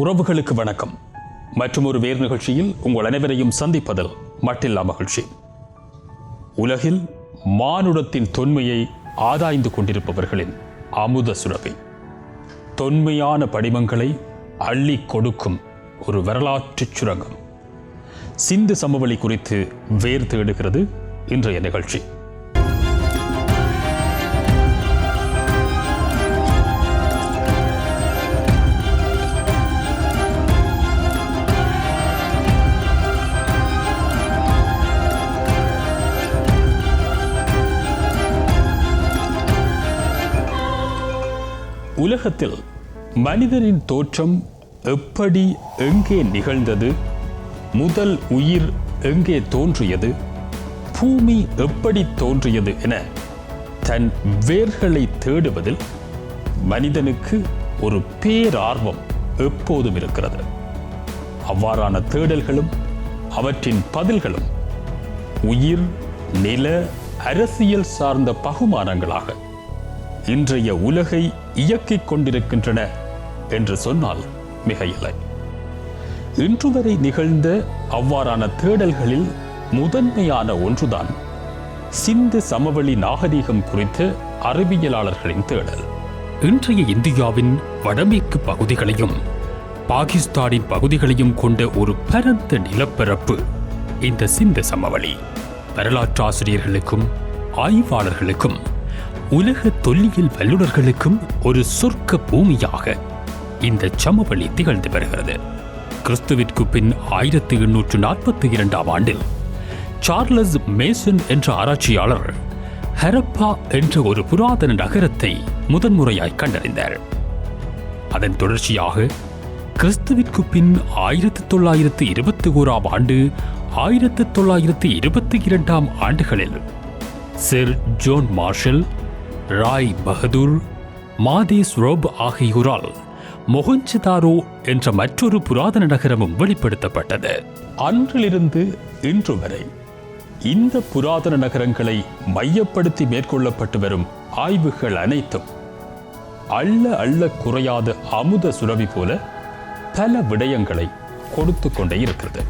உறவுகளுக்கு வணக்கம். மற்றும் ஒரு வேறு நிகழ்ச்சியில் உங்கள் அனைவரையும் சந்திப்பதில் மட்டில்லா மகிழ்ச்சி. உலகில் மானுடத்தின் தொன்மையை ஆராய்ந்து கொண்டிருப்பவர்களின் அமுத சுரபி, தொன்மையான படிமங்களை அள்ளி கொடுக்கும் ஒரு வரலாற்று சுரங்கம் சிந்து சமவெளி குறித்து வேர் தேடுகிறது இன்றைய நிகழ்ச்சி. உலகத்தில் மனிதனின் தோற்றம் எப்படி, எங்கே நிகழ்ந்தது, முதல் உயிர் எங்கே தோன்றியது, பூமி எப்படி தோன்றியது என தன் வேர்களை தேடுவதில் மனிதனுக்கு ஒரு பேரார்வம் எப்போதும் இருக்கிறது. அவ்வாறான தேடல்களும் அவற்றின் பதில்களும் உயிர், நில, அரசியல் சார்ந்த பகுமானங்களாக இன்றைய உலகை இயக்கிக் கொண்டிருக்கின்றன என்று சொன்னால் மிகையில்லை. இன்று வரை நிகழ்ந்த அவ்வாறான தேடல்களில் முதன்மையான ஒன்றுதான் சிந்து சமவெளி நாகரிகம் குறித்த அறிவியலாளர்களின் தேடல். இன்றைய இந்தியாவின் வடமேற்கு பகுதிகளையும் பாகிஸ்தானின் பகுதிகளையும் கொண்ட ஒரு பரந்த நிலப்பரப்பு இந்த சிந்து சமவெளி. வரலாற்றாசிரியர்களுக்கும் ஆய்வாளர்களுக்கும் உலக தொல்லியல் வல்லுநர்களுக்கும் ஒரு சொர்க்க பூமியாக இந்த சமவெளி திகழ்ந்து வருகிறது. கிறிஸ்துவிற்கு பின் 1842 ஆண்டில் சார்லஸ் மேசன் என்ற ஆராய்ச்சியாளர் ஹரப்பா என்ற ஒரு புராதன நகரத்தை முதன்முறையாய் கண்டறிந்தார். அதன் தொடர்ச்சியாக கிறிஸ்துவிற்கு பின் 1921 ஆண்டு 1922 ஆண்டுகளில் Sir John Marshall, Rai Bahadur, மாதேஸ் ரோப் ஆகியோரால் மொஹஞ்சதாரோ என்ற மற்றொரு புராதன நகரமும் வெளிப்படுத்தப்பட்டது. அன்றிலிருந்து இன்று வரை இந்த புராதன நகரங்களை மையப்படுத்தி மேற்கொள்ளப்பட்டு வரும் ஆய்வுகள் அனைத்தும் அள்ள அள்ள குறையாத அமுத சுரபி போல பல விடயங்களை கொடுத்து கொண்டே இருக்கிறது.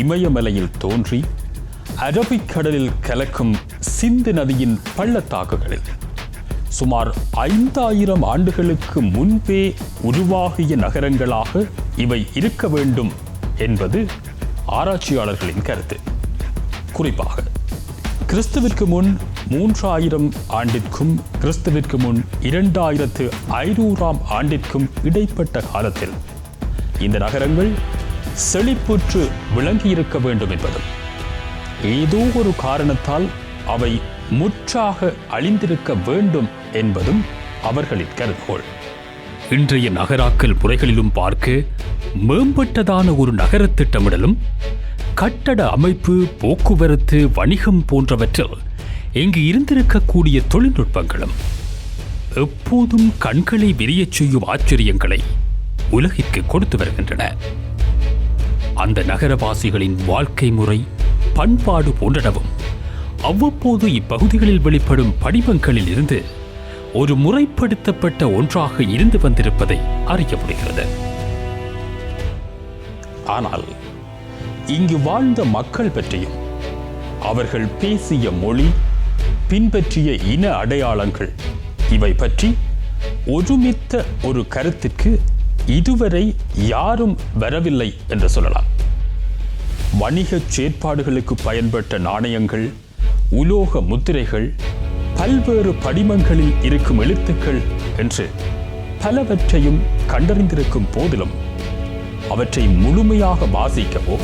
இமயமலையில் தோன்றி அரபிக்கடலில் கலக்கும் சிந்து நதியின் பள்ளத்தாக்குகளில் சுமார் 5000 ஆண்டுகளுக்கு முன்பே உருவாகிய நகரங்களாக இவை இருக்க வேண்டும் என்பது ஆராய்ச்சியாளர்களின் கருத்து. குறிப்பாக கிறிஸ்துவிற்கு முன் 3000 ஆண்டிற்கும் கிறிஸ்துவிற்கு முன் 2500 ஆண்டிற்கும் இடைப்பட்ட காலத்தில் இந்த நகரங்கள் செழிப்புற்று விளங்கியிருக்க வேண்டும் என்பதும், ஏதோ ஒரு காரணத்தால் அவை முற்றாக அழிந்திருக்க வேண்டும் என்பதும் அவர்களின் கருதுகோள். இன்றைய நகராக்கல் முறைகளிலும் பார்க்க மேம்பட்டதான ஒரு நகர திட்டமிடலும், கட்டட அமைப்பு, போக்குவரத்து, வணிகம் போன்றவற்றில் இங்கு இருந்திருக்கக்கூடிய தொழில்நுட்பங்களும் எப்போதும் கண்களை விரியச் செய்யும் ஆச்சரியங்களை உலகிற்கு கொடுத்து வருகின்றன. அந்த நகரவாசிகளின் வாழ்க்கை முறை, பண்பாடு போன்றனவும் அவ்வப்போது இப்பகுதிகளில் வெளிப்படும் படிமங்களில் இருந்து ஒரு முறைப்படுத்தப்பட்ட ஒன்றாக இருந்து வந்திருப்பதை அறிய முடிகிறது. ஆனால் இங்கு வாழ்ந்த மக்கள் பற்றியும், அவர்கள் பேசிய மொழி, பின்பற்றிய இன அடையாளங்கள், இவை பற்றி ஒருமித்த ஒரு கருத்திற்கு இதுவரை யாரும் வரவில்லை என்று சொல்லலாம். வணிக செயற்பாடுகளுக்கு பயன்பட்ட நாணயங்கள், உலோக முத்திரைகள், பல்வேறு படிமங்களில் இருக்கும் எழுத்துக்கள் என்று பலவற்றையும் கண்டறிந்திருக்கும் போதிலும் அவற்றை முழுமையாக வாசிக்கவோ,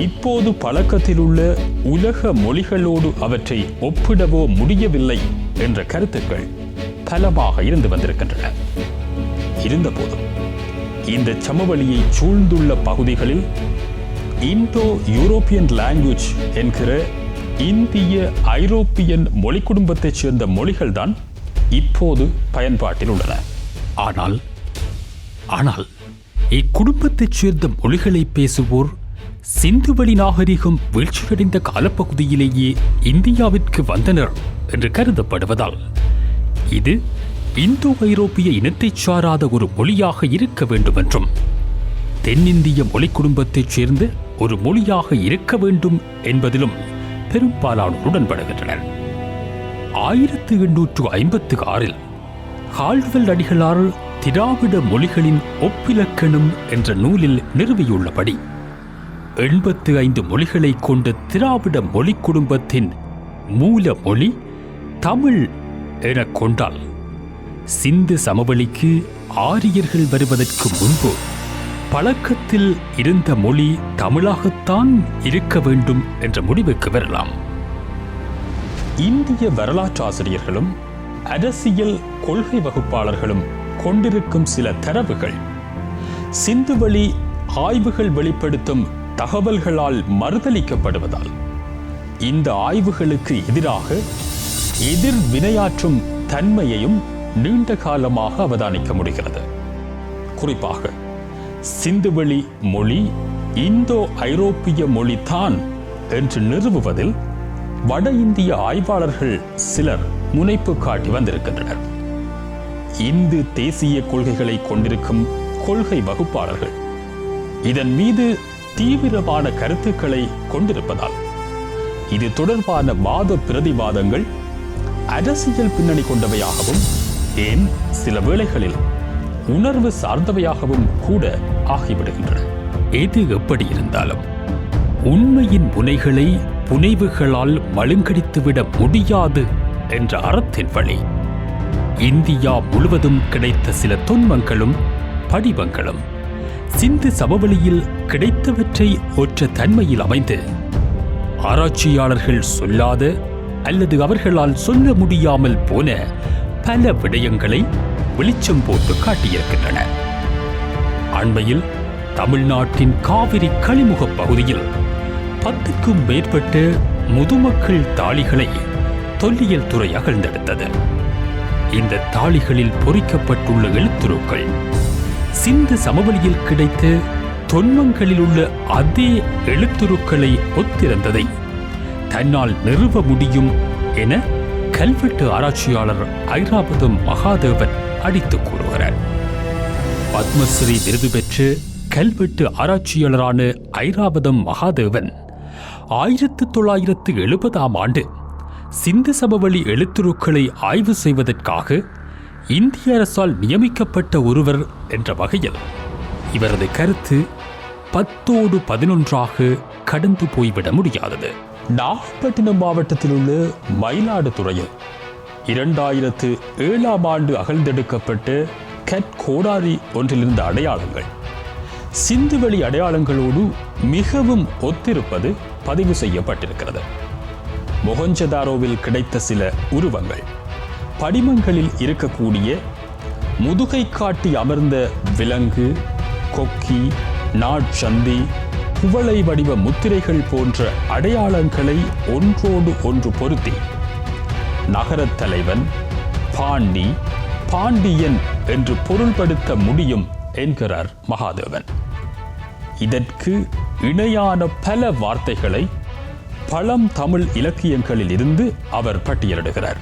இப்போது பழக்கத்தில் உள்ள உலக மொழிகளோடு அவற்றை ஒப்பிடவோ முடியவில்லை என்ற கருத்துக்கள் பலமாக இருந்து வந்திருக்கின்றன. இருந்தபோதும் இந்த சமவெளியை சூழ்ந்துள்ள பகுதிகளில் இந்தோ யூரோப்பியன் லாங்குவேஜ் என்கிற இந்திய ஐரோப்பியன் மொழி குடும்பத்தைச் சேர்ந்த மொழிகள் தான் இப்போது பயன்பாட்டில் உள்ளன. ஆனால் இக்குடும்பத்தைச் சேர்ந்த மொழிகளை பேசுவோர் சிந்துவெளி நாகரிகம் வீழ்ச்சியடைந்த காலப்பகுதியிலேயே இந்தியாவிற்கு வந்தனர் என்று கருதப்படுவதால் இது இந்தோ ஐரோப்பிய இனத்தைச் சாராத ஒரு மொழியாக இருக்க வேண்டும் என்றும் தென்னிந்திய மொழி குடும்பத்தைச் சேர்ந்த ஒரு மொழியாக இருக்க வேண்டும் என்பதிலும் பெரும்பாலானோர் உடன்படுகின்றனர். 1856 கால்டுவெல் அடிகளார் திராவிட மொழிகளின் ஒப்பிலக்கணம் என்ற நூலில் நிறுவியுள்ளபடி 85 மொழிகளை கொண்ட திராவிட மொழி குடும்பத்தின் மூல மொழி தமிழ் என கொண்டால் சிந்து சமவெளிக்கு ஆரியர்கள் வருவதற்கு முன்பு பழக்கத்தில் இருந்த மொழி தமிழாகத்தான் இருக்க வேண்டும் என்ற முடிவுக்கு வரலாம். இந்திய வரலாற்றாசிரியர்களும் அரசியல் கொள்கை வகுப்பாளர்களும் கொண்டிருக்கும் சில தரவுகள் சிந்துவெளி ஆய்வுகள் வெளிப்படுத்தும் தகவல்களால் மறுதலிக்கப்படுவதால் இந்த ஆய்வுகளுக்கு எதிராக எதிர் வினையாற்றும் தன்மையையும் நீண்ட காலமாக அவதானிக்க முடிகிறது. குறிப்பாக சிந்துவெளி மொழி இந்தோ ஐரோப்பிய மொழிதான் என்று நிறுவுவதில் வட இந்திய ஆய்வாளர்கள் சிலர் முனைப்பு காட்டி வந்திருக்கின்றனர். இந்து தேசிய கொள்கைகளை கொண்டிருக்கும் கொள்கை வகுப்பாளர்கள் இதன் மீது தீவிரமான கருத்துக்களை கொண்டிருப்பதால் இது தொடர்பான வாத பிரதிவாதங்கள் அரசியல் பின்னணி கொண்டவையாகவும் ஏன் சில வேளைகளில் உணர்வு சார்ந்தவையாகவும் கூட ஆகிவிடுகின்றன. எது எப்படி இருந்தாலும் உண்மையின் முனைகளை புனைவுகளால் மழுங்கடித்துவிட முடியாது என்ற அறத்தின் வழி இந்தியா முழுவதும் கிடைத்த சில தொன்மங்களும் படிவங்களும் சிந்து சமவெளியில் கிடைத்தவற்றை ஒற்ற தன்மையில் அமைந்து ஆராய்ச்சியாளர்கள் சொல்லாத அல்லது அவர்களால் சொல்ல முடியாமல் போன பல விடயங்களை வெளிச்சம் போட்டு காட்டியிருக்கின்றன. அண்மையில் தமிழ்நாட்டின் காவிரி கழிமுக பகுதியில் 10க்கும் மேற்பட்ட முதுமக்கள் தாளிகளை தொல்லியல் துறை அகழ்ந்தெடுத்தது. இந்த தாளிகளில் பொறிக்கப்பட்டுள்ள எழுத்துருக்கள் சிந்து சமவெளியில் கிடைத்த தொன்மங்களில் உள்ள அதே எழுத்துருக்களை ஒத்திருந்ததை தன்னால் நிறுவ முடியும் என கல்வெட்டு ஆராய்ச்சியாளர் ஐராவதம் மகாதேவன் அடித்துக் கூறுகிறார். பத்மஸ்ரீ விருது பெற்ற கல்வெட்டு ஆராய்ச்சியாளரான ஐராவதம் மகாதேவன் 1970ஆம் ஆண்டு சிந்து சமவெளி எழுத்துருக்களை ஆய்வு செய்வதற்காக இந்திய அரசால் நியமிக்கப்பட்ட ஒருவர் என்ற வகையில் இவரது கருத்து 10ஓடு 11ஆக கடந்து போய்விட முடியாதது. நாகப்பட்டினம் மாவட்டத்தில் உள்ள மயிலாடுதுறையில் 2007ஆம் ஆண்டு அகழ்ந்தெடுக்கப்பட்ட கோடாரி ஒன்றிலிருந்த அடையாளங்கள் சிந்துவெளி அடையாளங்களோடு மிகவும் ஒத்திருப்பது பதிவு செய்யப்பட்டிருக்கிறது. மொஹஞ்சதாரோவில் கிடைத்த சில உருவங்கள் படிமங்களில் இருக்கக்கூடிய முதுகை காட்டி அமர்ந்த விலங்கு, கொக்கி, நாட்சந்தி, குவளை வடிவ முத்திரைகள் போன்ற அடையாளங்களை ஒன்றோடு ஒன்று பொருத்தி நகரத் தலைவன், பாண்டி, பாண்டியன் என்று பொருள்படுத்த முடியும் என்கிறார் மகாதேவன். இதற்கு இணையான பல வார்த்தைகளை பழம் தமிழ் இலக்கியங்களில் இருந்து அவர் பட்டியலிடுகிறார்.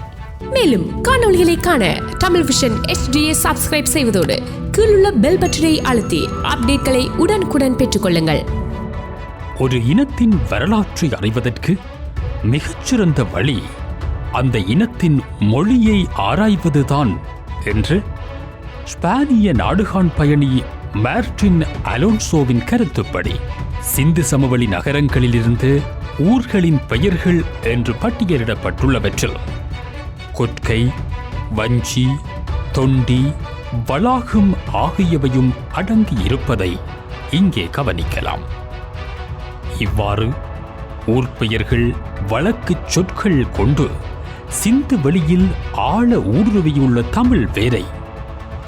மேலும் காணொளிகளை காண தமிழ் விஷன் HDயை சப்ஸ்கிரைப் செய்வதோடு கீழுள்ள பெல் பட்டனை அழுத்தி அப்டேட்களை உடனுக்குடன் பெற்றுக்கொள்ளுங்கள். ஒரு இனத்தின் வரலாற்றை அறிவதற்கு மிகச்சிறந்த வழி அந்த இனத்தின் மொழியை ஆராய்வதுதான் என்று ஸ்பானிய நாடுகாண் பயணி மார்டின் அலோன்சோவின் கருத்துப்படி சிந்து சமவெளி நகரங்களிலிருந்து ஊர்களின் பெயர்கள் என்று பட்டியலிடப்பட்டுள்ளவற்றில் கொற்கை, வஞ்சி, தொண்டி, வளாகம் ஆகியவையும் அடங்கி இருப்பதை இங்கே கவனிக்கலாம். இவ்வாறு ஊர் பெயர்கள் வழக்குச் சொற்கள் கொண்டு சிந்து வெளியில் ஆழ ஊடுருவியுள்ள தமிழ் வேரை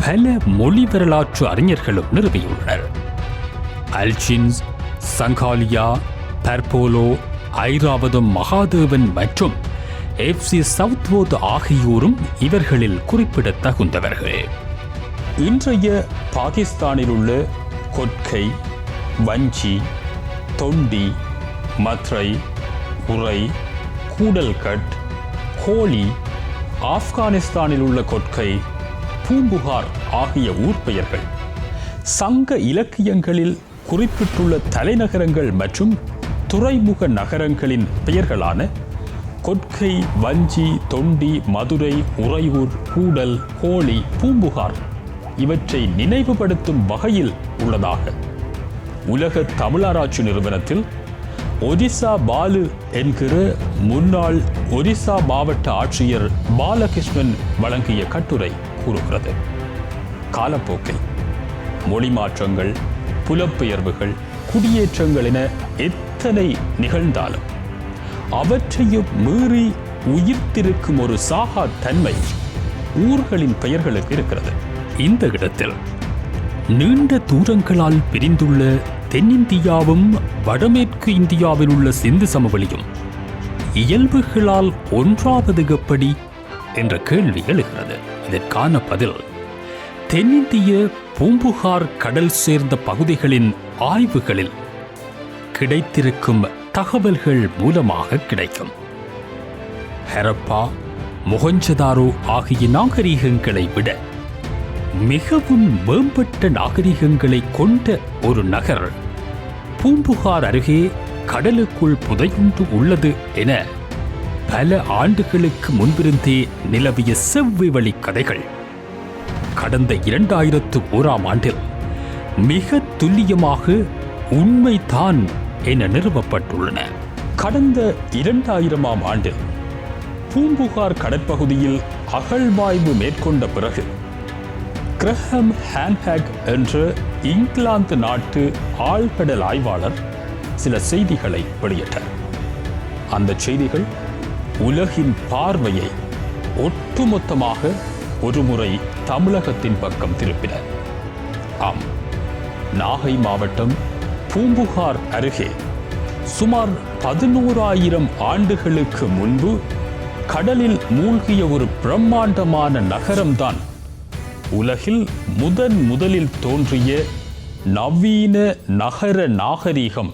பல மொழி வரலாற்று அறிஞர்களும் நிறுவியுள்ளனர். அல்ஜின்ஸ், சங்காலியா, பர்போலோ, ஐராவதம் மகாதேவன் மற்றும் FC சவுத்வோத் ஆகியோரும் இவர்களில் குறிப்பிடத்தகுந்தவர்கள். இன்றைய பாகிஸ்தானில் உள்ள கொற்கை, வஞ்சி, தொண்டி, மத்ரை, உரை, கூடல்கட், கோலி, ஆப்கானிஸ்தானில் உள்ள கொற்கை, பூம்புகார் ஆகிய ஊர் பெயர்கள் சங்க இலக்கியங்களில் குறிப்பிட்டுள்ள தலைநகரங்கள் மற்றும் துறைமுக நகரங்களின் பெயர்களான கொற்கை, வஞ்சி, தொண்டி, மதுரை, உறையூர், கூடல், கோழி, பூம்புகார் இவற்றை நினைவுபடுத்தும் வகையில் உள்ளதாக உலக தமிழாராய்ச்சி நிறுவனத்தில் ஒரிசா பாலு என்கிற முன்னாள் ஒரிசா மாவட்ட ஆட்சியர் பாலகிருஷ்ணன் வழங்கிய கட்டுரை கூறுகிறது. காலப்போக்கில் மொழி மாற்றங்கள், புலப்பெயர்வுகள், குடியேற்றங்கள் என எத்தனை நிகழ்ந்தாலும் அவற்றையும் மீறி உயிர்த்திருக்கும் ஒரு சாகா தன்மை ஊர்களின் பெயர்களுக்கு இருக்கிறது. இந்த இடத்தில் நீண்ட தூரங்களால் பிரிந்துள்ள தென்னிந்தியாவும் வடமேற்கு இந்தியாவில் உள்ள சிந்து சமவெளியும் இயல்புகளால் ஒன்றாவது எப்படி என்ற கேள்வி எழுகிறது. இதற்கான பதில் தென்னிந்திய பூம்புகார் கடல் சேர்ந்த பகுதிகளின் ஆய்வுகளில் கிடைத்திருக்கும் தகவல்கள் மூலமாக கிடைக்கும். ஹரப்பா, மொஹஞ்சதாரோ ஆகிய நாகரிகங்களை விட மிகவும் மேம்பட்ட நாகரிகங்களை கொண்ட ஒரு நகர் பூம்புகார் அருகே கடலுக்குள் புதையுண்டு உள்ளது என பல ஆண்டுகளுக்கு முன்பிருந்தே நிலவிய செவ்வி வழி கதைகள் கடந்த 2001 மிக துல்லியமாக உண்மைதான் என நிறுவப்பட்டுள்ளன. கடந்த 2000 பூம்புகார் கடற்பகுதியில் அகழ்வாய்வு மேற்கொண்ட பிறகு கிரஹாம் ஹான்ஹாக் என்ற இங்கிலாந்து நாட்டு ஆழ்கடல் ஆய்வாளர் சில செய்திகளை வெளியிட்டார். அந்த செய்திகள் உலகின் பார்வையை ஒட்டுமொத்தமாக ஒருமுறை தமிழகத்தின் பக்கம் திருப்பின. ஆம், நாகை மாவட்டம் பூம்புகார் அருகே சுமார் 11,000 ஆண்டுகளுக்கு முன்பு கடலில் மூழ்கிய ஒரு பிரம்மாண்டமான நகரம்தான் உலகில் முதலில் தோன்றிய நவீன நகர நாகரீகம்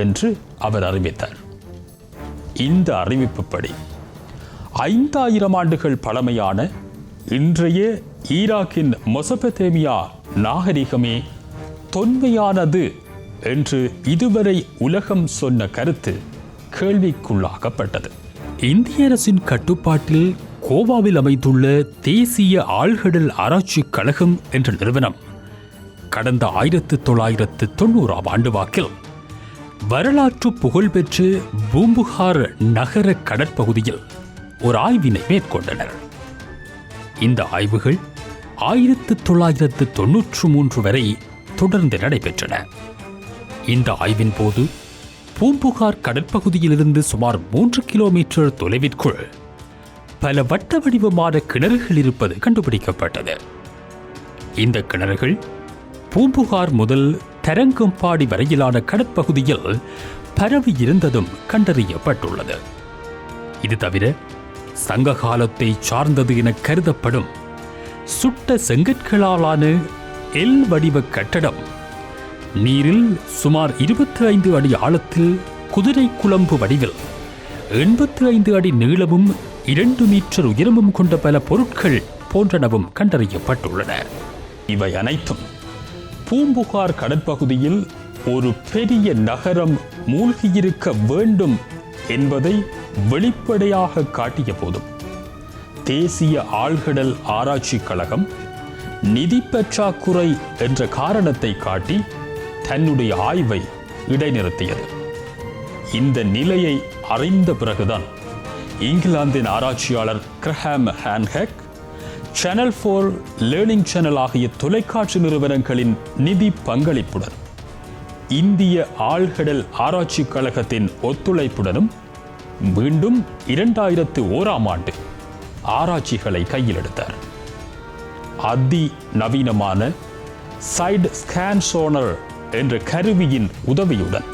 என்று அவர் அறிவித்தார். இந்த அறிவிப்புப்படி 5,000 ஆண்டுகள் பழமையான இன்றைய ஈராக்கின் மெசொப்பொத்தேமியா நாகரிகமே தொன்மையானது என்று இதுவரை உலகம் சொன்ன கருத்து கேள்விக்குள்ளாக்கப்பட்டது. இந்திய அரசின் கட்டுப்பாட்டில் கோவாவில் அமைந்துள்ள தேசிய ஆழ்கடல் ஆராய்ச்சி கழகம் என்ற நிறுவனம் கடந்த 1990 வாக்கில் வரலாற்று புகழ்பெற்ற பூம்புகார் நகர கடற்பகுதியில் ஒரு ஆய்வினை மேற்கொண்டனர். இந்த ஆய்வுகள் 1993 வரை தொடர்ந்து நடைபெற்றன. இந்த ஆய்வின் போது பூம்புகார் கடற்பகுதியிலிருந்து சுமார் 3 கிலோமீட்டர் தொலைவிற்குள் பல வட்ட வடிவமான கிணறுகள் இருப்பது கண்டுபிடிக்கப்பட்டது. இந்த கிணறுகள் பூம்புகார் முதல் தரங்கம்பாடி வரையிலான கடற்பகுதியில் பரவி இருந்ததும் கண்டறியப்பட்டுள்ளது. இது தவிர சங்க காலத்தை சார்ந்தது என கருதப்படும் சுட்ட செங்கற்களாலான எல் வடிவ கட்டடம் நீரில் சுமார் 25 அடி ஆழத்தில் குதிரை குழம்பு வடிவில் 85 அடி நீளமும் 2 மீட்டர் உயரமும் கொண்ட பல பொருட்கள் போன்றனவும் கண்டறியப்பட்டுள்ளன. இவை அனைத்தும் பூம்புகார் கடற்பகுதியில் ஒரு பெரிய நகரம் மூழ்கியிருக்க வேண்டும் என்பதை வெளிப்படையாக காட்டிய போதும் தேசிய ஆழ்கடல் ஆராய்ச்சி கழகம் நிதி பற்றாக்குறை என்ற காரணத்தை காட்டி தன்னுடைய ஆய்வை இடைநிறுத்தியது. இந்த நிலையை அறிந்த பிறகுதான் இங்கிலாந்தின் ஆராய்ச்சியாளர் கிரஹாம் ஹான்ஹாக் சேனல் 4 லேர்னிங் சேனல் ஆகிய தொலைக்காட்சி நிறுவனங்களின் நிதி பங்களிப்புடன் இந்திய ஆழ்கடல் ஆராய்ச்சி கழகத்தின் ஒத்துழைப்புடனும் மீண்டும் 2001 ஆராய்ச்சிகளை கையில் எடுத்தார். அதி நவீனமான சைடு ஸ்கேன் சோனர் என்ற கருவியின் உதவியுடன்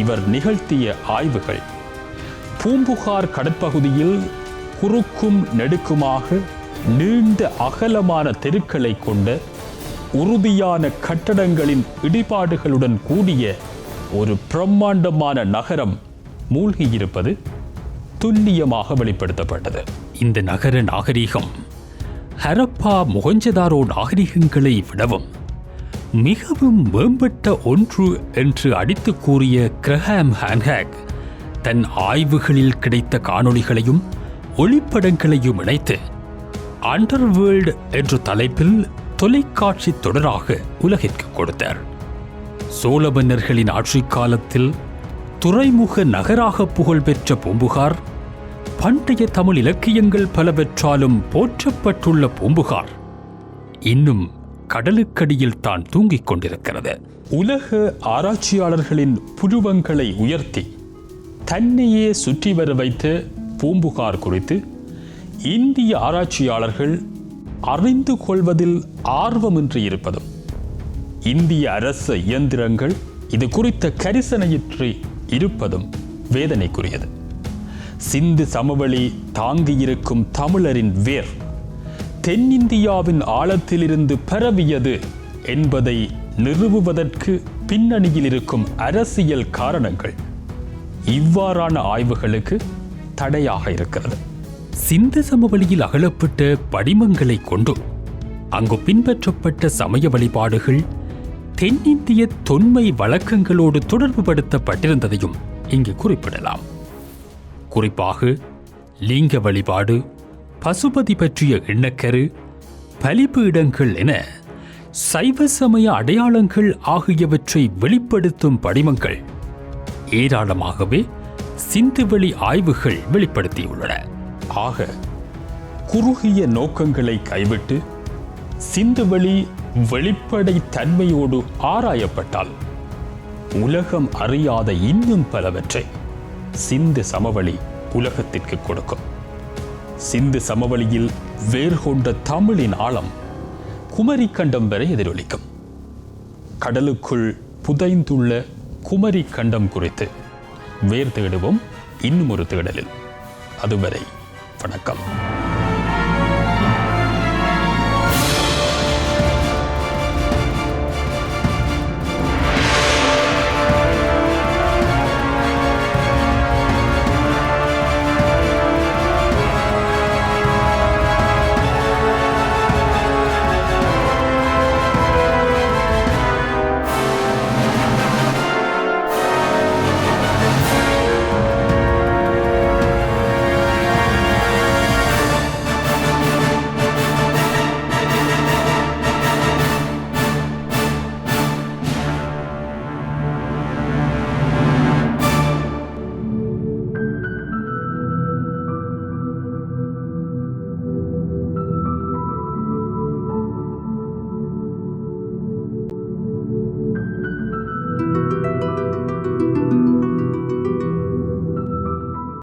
இவர் நிகழ்த்திய ஆய்வுகள் பூம்புகார் கடற்பகுதியில் குறுக்கும் நெடுக்குமாக நீண்ட அகலமான தெருக்களை கொண்ட உறுதியான கட்டடங்களின் இடிபாடுகளுடன் கூடிய ஒரு பிரம்மாண்டமான நகரம் மூழ்கியிருப்பது துல்லியமாக வெளிப்படுத்தப்பட்டது. இந்த நகர நாகரீகம் ஹரப்பா மொஹஞ்சதாரோ நாகரிகங்களை விடவும் மிகவும் மேம்பட்ட ஒன்று என்று அடித்து கூறிய கிரஹாம் ஹான்ஹாக் தன் ஆய்வுகளில் கிடைத்த காணொளிகளையும் ஒளிப்படங்களையும் இணைத்து அண்டர்வேர்ல்டு என்ற தலைப்பில் தொலைக்காட்சி தொடராக உலகிற்கு கொடுத்தார். சோழ மன்னர்களின் ஆட்சி காலத்தில் துறைமுக நகராக புகழ்பெற்ற பூம்புகார் பண்டைய தமிழ் இலக்கியங்கள் பலவற்றாலும் போற்றப்பட்டுள்ள பூம்புகார் இன்னும் கடலுக்கடியில் தான் தூங்கிக் கொண்டிருக்கிறது. உலக ஆராய்ச்சியாளர்களின் புருவங்களை உயர்த்தி தன்னையே சுற்றி வர வைத்த பூம்புகார் குறித்து இந்திய ஆராய்ச்சியாளர்கள் அறிந்து கொள்வதில் ஆர்வமின்றி இருப்பதும், இந்திய அரச இயந்திரங்கள் இது குறித்த கரிசனையின்றி இருப்பதும் வேதனைக்குரியது. சிந்து சமவெளி தாங்கியிருக்கும் தமிழரின் வேர் தென்னிந்தியாவின் ஆழத்திலிருந்து பரவியது என்பதை நிறுவுவதற்கு பின்னணியில் இருக்கும் அரசியல் காரணங்கள் இவ்வாறான ஆய்வுகளுக்கு தடையாக இருக்கிறது. சிந்து சமவெளியில் அகலப்பட்ட படிமங்களை கொண்டு அங்கு பின்பற்றப்பட்ட சமய வழிபாடுகள் தென்னிந்திய தொன்மை வழக்கங்களோடு தொடர்புபடுத்தப்பட்டிருந்ததையும் இங்கு குறிப்பிடலாம். குறிப்பாக லிங்க வழிபாடு, பசுபதி பற்றிய எண்ணக்கரு, பலிபீடங்கள் என சைவ சமய அடையாளங்கள் ஆகியவற்றை வெளிப்படுத்தும் படிமங்கள் ஏராளமாகவே சிந்துவெளி ஆய்வுகள் வெளிப்படுத்தியுள்ளன. ஆக குறுகிய நோக்கங்களை கைவிட்டு சிந்துவெளி வெளிப்படை தன்மையோடு ஆராயப்பட்டால் உலகம் அறியாத இன்னும் பலவற்றை சிந்து சமவெளி உலகத்திற்கு கொடுக்கும். சிந்து சமவெளியில் வேர் கொண்ட தமிழின் ஆழம் குமரி கண்டம் வரை எதிரொலிக்கும். கடலுக்குள் புதைந்துள்ள குமரி கண்டம் குறித்து வேர் தேடுவோம் இன்னும் ஒரு தேடலில். அதுவரை வணக்கம்.